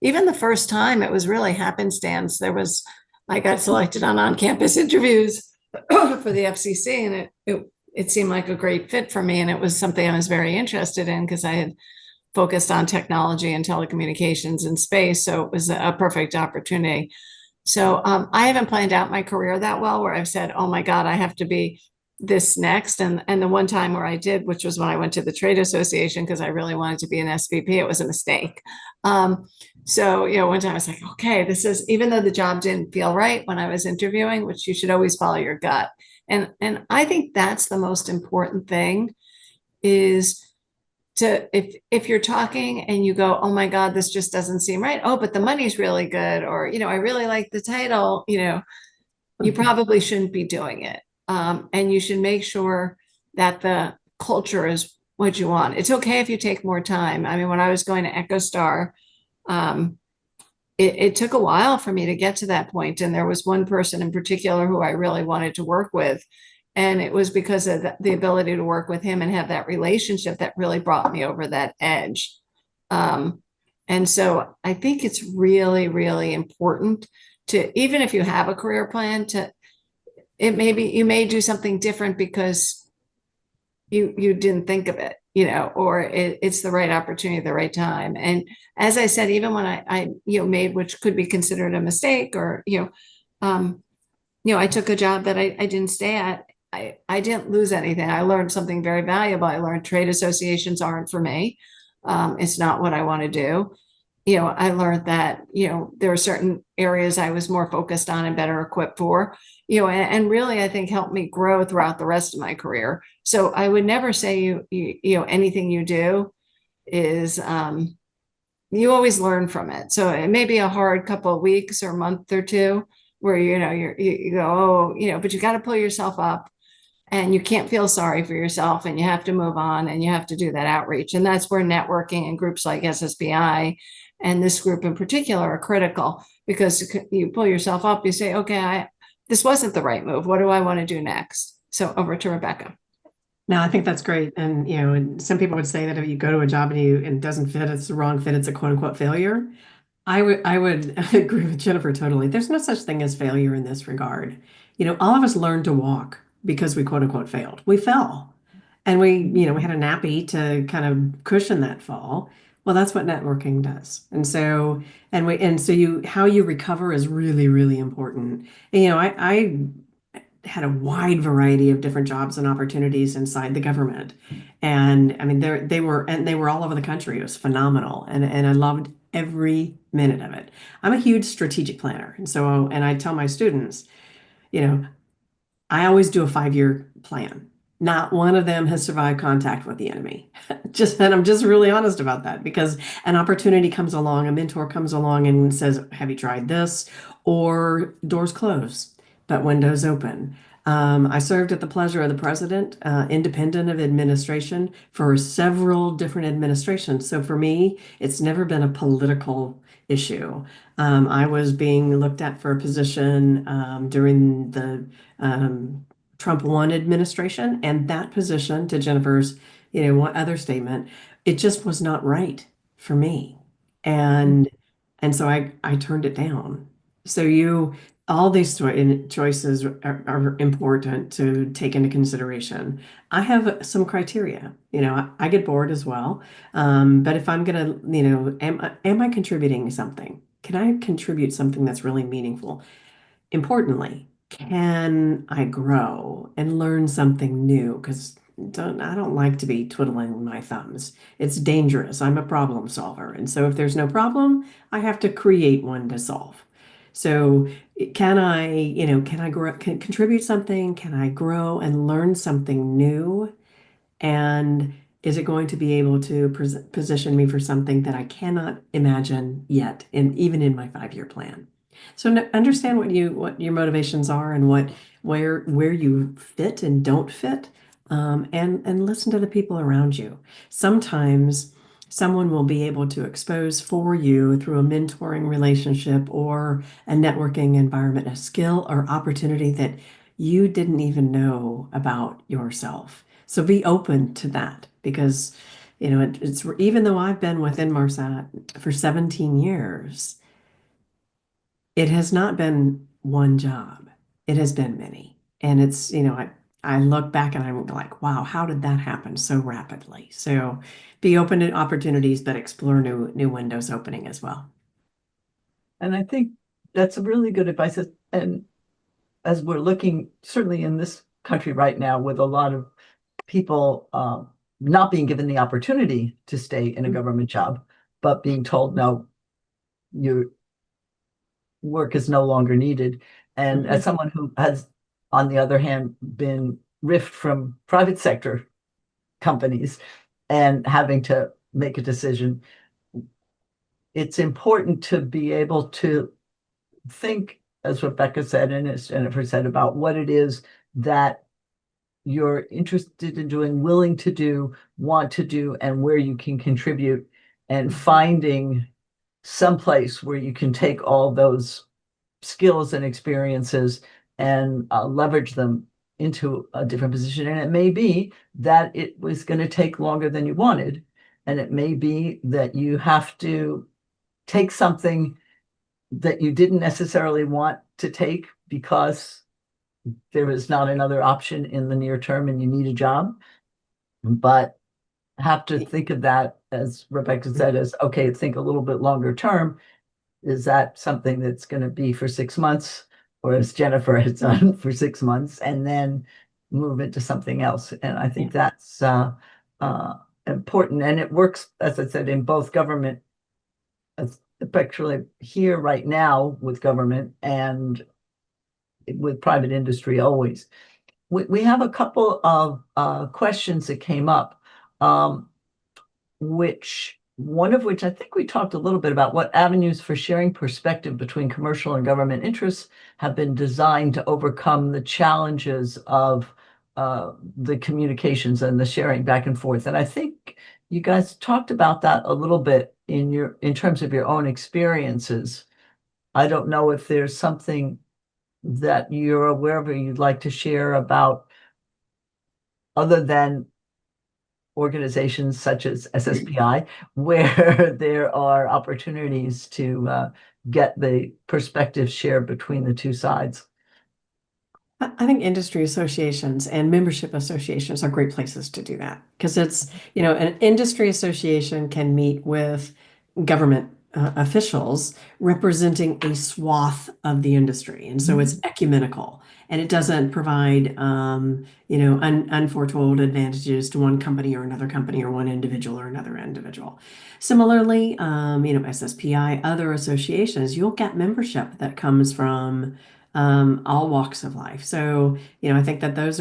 even the first time, it was really happenstance. There was I got selected on-campus interviews for the FCC, and it seemed like a great fit for me, and it was something I was very interested in because I had focused on technology and telecommunications and space, so it was a perfect opportunity. So I haven't planned out my career that well, where I've said, "Oh my God, I have to be this next." And the one time where I did, which was when I went to the trade association because I really wanted to be an SVP, it was a mistake. So one time I was like, "Okay, this is," even though the job didn't feel right when I was interviewing, which you should always follow your gut. And I think that's the most important thing is to if you're talking and you go, "Oh my God, this just doesn't seem right." "Oh, but the money's really good," or "I really like the title," you probably shouldn't be doing it. And you should make sure that the culture is what you want. It's okay if you take more time. I mean, when I was going to EchoStar, um, it took a while for me to get to that point. And there was one person in particular who I really wanted to work with. And it was because of the ability to work with him and have that relationship that really brought me over that edge. Um, and so I think it's really, really important to, even if you have a career plan, to it may be you may do something different because you didn't think of it, or it's the right opportunity at the right time. And as I said, even when I made, which could be considered a mistake, or I took a job that I didn't stay at. I didn't lose anything. I learned something very valuable. I learned trade associations aren't for me. It's not what I want to do. I learned that, there are certain areas I was more focused on and better equipped for, and really, I think helped me grow throughout the rest of my career. So I would never say anything you do is, you always learn from it. So it may be a hard couple of weeks or month or two where, you go, oh, but you got to pull yourself up and you can't feel sorry for yourself and you have to move on and you have to do that outreach. And that's where networking and groups like SSBI and this group in particular are critical, because you pull yourself up, you say, okay, this wasn't the right move. What do I want to do next? So over to Rebecca. No, I think that's great. And and some people would say that if you go to a job and it doesn't fit, it's the wrong fit, it's a quote unquote failure. I would agree with Jennifer totally. There's no such thing as failure in this regard. All of us learned to walk because we quote unquote failed. We fell. And we had a nappy to kind of cushion that fall. Well, that's what networking does. And so how you recover is really, really important. And, I had a wide variety of different jobs and opportunities inside the government. And I mean, they were all over the country. It was phenomenal. And I loved every minute of it. I'm a huge strategic planner. And I tell my students, you know, I always do a 5-year plan. Not one of them has survived contact with the enemy. And I'm just really honest about that, because an opportunity comes along, a mentor comes along and says, "Have you tried this?" Or doors close, but windows open. I served at the pleasure of the president, independent of administration, for several different administrations. So for me, it's never been a political issue. I was being looked at for a position during the Trump 1 administration, and that position, to Jennifer's, one other statement, it just was not right for me. And so I turned it down. So all these choices are important to take into consideration. I have some criteria. I get bored as well. But if I'm gonna, am I contributing something? Can I contribute something that's really meaningful? Importantly, can I grow and learn something new? Because I don't like to be twiddling my thumbs. It's dangerous. I'm a problem solver. And so if there's no problem, I have to create one to solve. So can I grow, can contribute something? Can I grow and learn something new? And is it going to be able to position me for something that I cannot imagine yet, even in my 5-year plan? So understand what your motivations are and where you fit and don't fit, and listen to the people around you. Sometimes someone will be able to expose for you through a mentoring relationship or a networking environment, a skill or opportunity that you didn't even know about yourself. So be open to that, because it's even though I've been within Marsat for 17 years, it has not been one job. It has been many. And it's, I look back and I'm like, wow, how did that happen so rapidly? So be open to opportunities, but explore new windows opening as well. And I think that's a really good advice. And as we're looking, certainly in this country right now, with a lot of people not being given the opportunity to stay in a government job, but being told, no, your work is no longer needed. And as someone who has, on the other hand, been riffed from private sector companies and having to make a decision, it's important to be able to think, as Rebecca said and as Jennifer said, about what it is that you're interested in doing, willing to do, want to do, and where you can contribute, and finding someplace where you can take all those skills and experiences and leverage them into a different position. And it may be that it was going to take longer than you wanted. And it may be that you have to take something that you didn't necessarily want to take because there is not another option in the near term and you need a job. But have to think of that, as Rebecca said, as okay, think a little bit longer term. Is that something that's going to be for 6 months, or as Jennifer has done for 6 months, and then move into something else? And I think that's important. And it works, as I said, in both government, especially here right now with government and with private industry always. We have a couple of questions that came up, one of which I think we talked a little bit about: what avenues for sharing perspective between commercial and government interests have been designed to overcome the challenges of the communications and the sharing back and forth. And I think you guys talked about that a little bit in terms of your own experiences. I don't know if there's something that you're aware of or you'd like to share about, other than organizations such as SSPI, where there are opportunities to get the perspective shared between the two sides. I think industry associations and membership associations are great places to do that, because it's, an industry association can meet with government officials representing a swath of the industry. And so it's ecumenical, and it doesn't provide, unforetold advantages to one company or another company, or one individual or another individual. Similarly, SSPI, other associations, you'll get membership that comes from all walks of life. So, I think that that's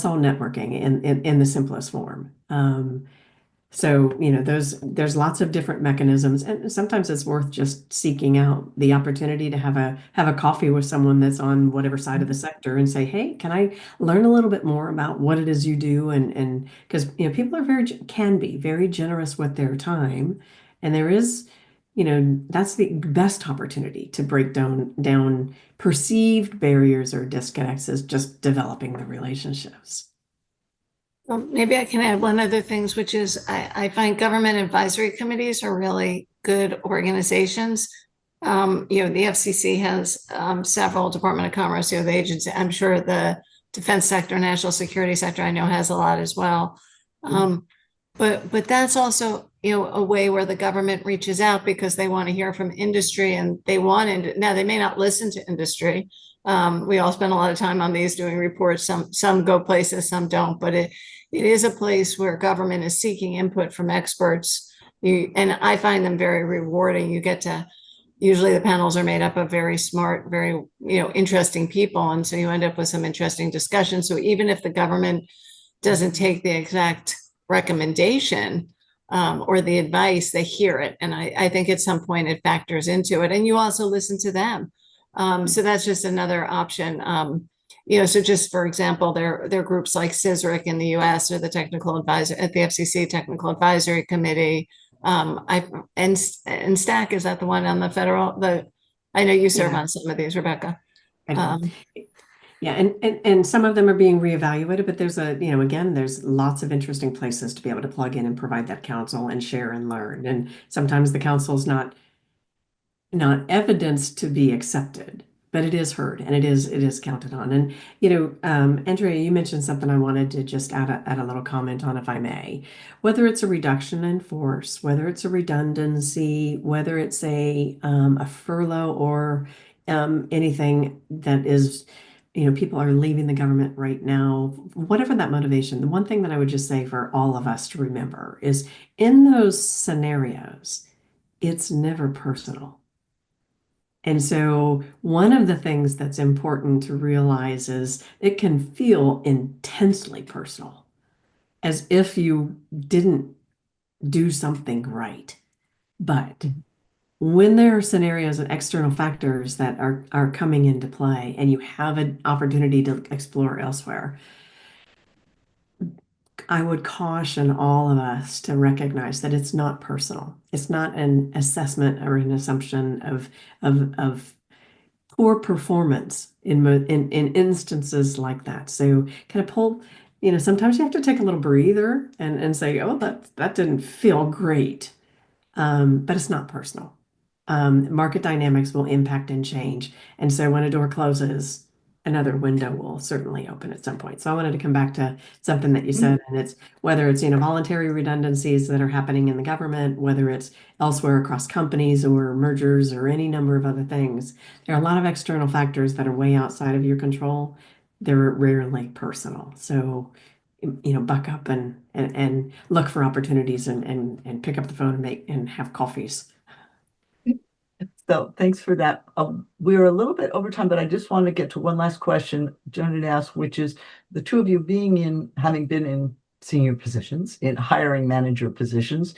all networking in the simplest form. So, there's lots of different mechanisms, and sometimes it's worth just seeking out the opportunity to have a coffee with someone that's on whatever side of the sector and say, hey, can I learn a little bit more about what it is you do? And because, people are can be very generous with their time, and there is, that's the best opportunity to break down perceived barriers or disconnects, is just developing the relationships. Well, maybe I can add one other thing, which is I find government advisory committees are really good organizations. The FCC has several, Department of Commerce, the agency. I'm sure the defense sector, national security sector, I know has a lot as well. But that's also, a way where the government reaches out because they want to hear from industry, and now they may not listen to industry. We all spend a lot of time on these doing reports. Some go places, some don't, but it is a place where government is seeking input from experts. And I find them very rewarding. Usually the panels are made up of very smart, very, interesting people. And so you end up with some interesting discussions. So even if the government doesn't take the exact recommendation or the advice, they hear it. And I think at some point it factors into it. And you also listen to them. So that's just another option. So just for example, there are groups like CISRIC in the US, or the technical advisor at the FCC Technical Advisory Committee. And STAC, is that the one on the federal? I know you serve on some of these, Rebecca. Yeah, and some of them are being reevaluated, but there's lots of interesting places to be able to plug in and provide that counsel and share and learn. And sometimes the counsel is not evidence to be accepted, but it is heard and it is counted on. And Andrea, you mentioned something I wanted to just add a little comment on, if I may. Whether it's a reduction in force, whether it's a redundancy, whether it's a furlough or anything that is, people are leaving the government right now, whatever that motivation, the one thing that I would just say for all of us to remember is in those scenarios, it's never personal. And so one of the things that's important to realize is it can feel intensely personal, as if you didn't do something right. But when there are scenarios and external factors that are coming into play and you have an opportunity to explore elsewhere, I would caution all of us to recognize that it's not personal. It's not an assessment or an assumption of poor performance in instances like that. So kind of pull, sometimes you have to take a little breather and say, oh, that didn't feel great. But it's not personal. Market dynamics will impact and change. And so when a door closes, another window will certainly open at some point. So I wanted to come back to something that you said, and it's whether it's, voluntary redundancies that are happening in the government, whether it's elsewhere across companies or mergers or any number of other things. There are a lot of external factors that are way outside of your control. They're rarely personal. So buck up and look for opportunities and pick up the phone and have coffees. So thanks for that. We're a little bit over time, but I just want to get to one last question Joan had asked, which is the two of you having been in senior positions, in hiring manager positions,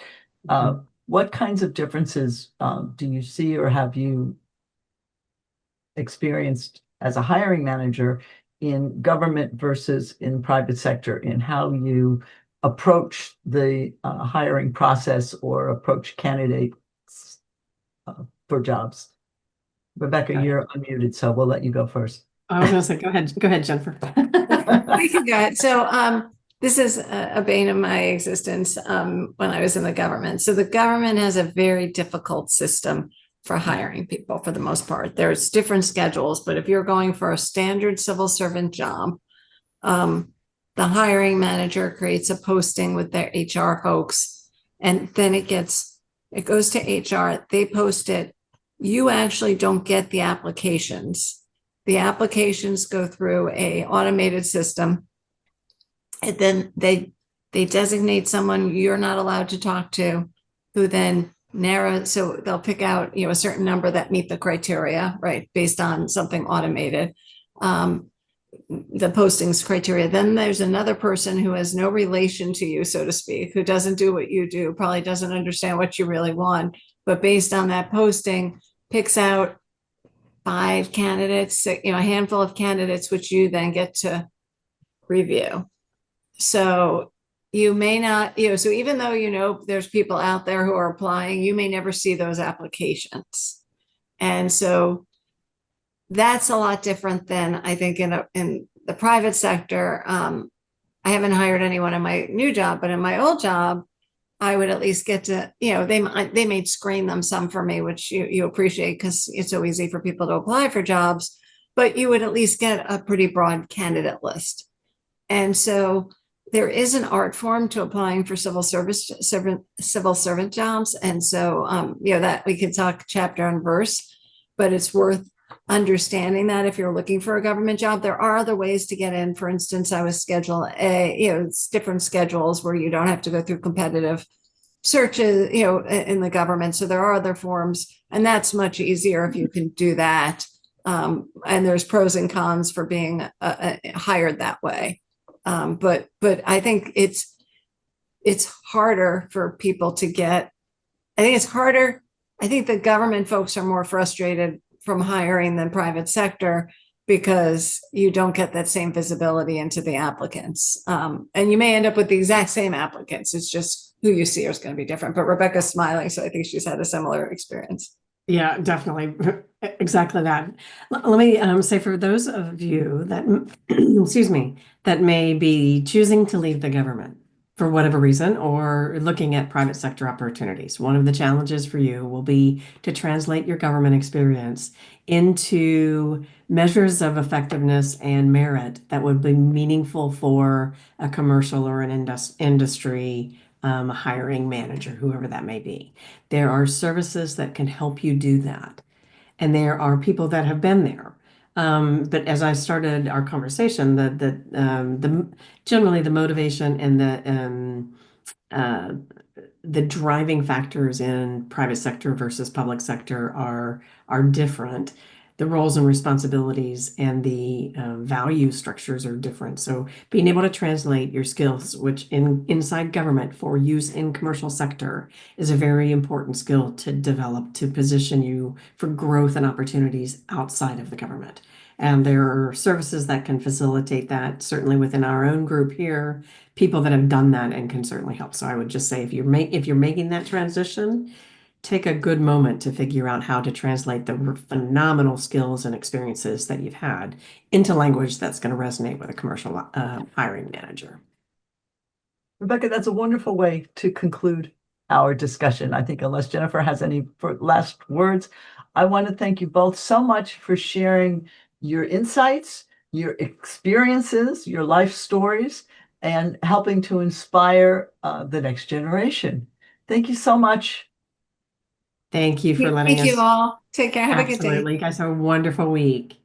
what kinds of differences do you see or have you experienced as a hiring manager in government versus in private sector, in how you approach the hiring process or approach candidates for jobs? Rebecca, you're unmuted, so we'll let you go first. I was going to say, go ahead, Jennifer. I can go ahead. So this is a bane of my existence when I was in the government. So the government has a very difficult system for hiring people for the most part. There's different schedules, but if you're going for a standard civil servant job, the hiring manager creates a posting with their HR folks, and then it goes to HR, they post it. You actually don't get the applications. The applications go through a automated system, and then they designate someone you're not allowed to talk to, who then so they'll pick out a certain number that meet the criteria, right, based on something automated, the postings criteria. Then there's another person who has no relation to you, so to speak, who doesn't do what you do, probably doesn't understand what you really want, but based on that posting picks out 5 candidates, a handful of candidates, which you then get to review. So you may not, so even though, there's people out there who are applying, you may never see those applications. And so that's a lot different than I think in the private sector. I haven't hired anyone in my new job, but in my old job, I would at least get to, they may screen them some for me, which you appreciate because it's so easy for people to apply for jobs, but you would at least get a pretty broad candidate list. And so there is an art form to applying for civil servant jobs. And so, that we could talk chapter and verse, but it's worth understanding that if you're looking for a government job, there are other ways to get in. For instance, I was Schedule A, it's different schedules where you don't have to go through competitive searches, in the government. So there are other forms, and that's much easier if you can do that. And there's pros and cons for being hired that way. But I think it's harder for people to get. I think it's harder. I think the government folks are more frustrated from hiring than private sector because you don't get that same visibility into the applicants. And you may end up with the exact same applicants. It's just who you see is going to be different. But Rebecca's smiling, so I think she's had a similar experience. Yeah, definitely. Exactly that. Let me say for those of you that, excuse me, that may be choosing to leave the government for whatever reason, or looking at private sector opportunities. One of the challenges for you will be to translate your government experience into measures of effectiveness and merit that would be meaningful for a commercial or an industry hiring manager, whoever that may be. There are services that can help you do that. And there are people that have been there. But as I started our conversation, the generally the motivation and uh, the driving factors in private sector versus public sector are different. The roles and responsibilities and the value structures are different. So being able to translate your skills, which inside government for use in commercial sector, is a very important skill to develop to position you for growth and opportunities outside of the government. And there are services that can facilitate that, certainly within our own group here, people that have done that and can certainly help. So I would just say if you're making that transition, take a good moment to figure out how to translate the phenomenal skills and experiences that you've had into language that's going to resonate with a commercial hiring manager. Rebecca, that's a wonderful way to conclude our discussion. I think unless Jennifer has any last words, I want to thank you both so much for sharing your insights, your experiences, your life stories, and helping to inspire the next generation. Thank you so much. Thank you for letting Thank us. you all. Take care. Have a good day. Absolutely. You guys have a wonderful week.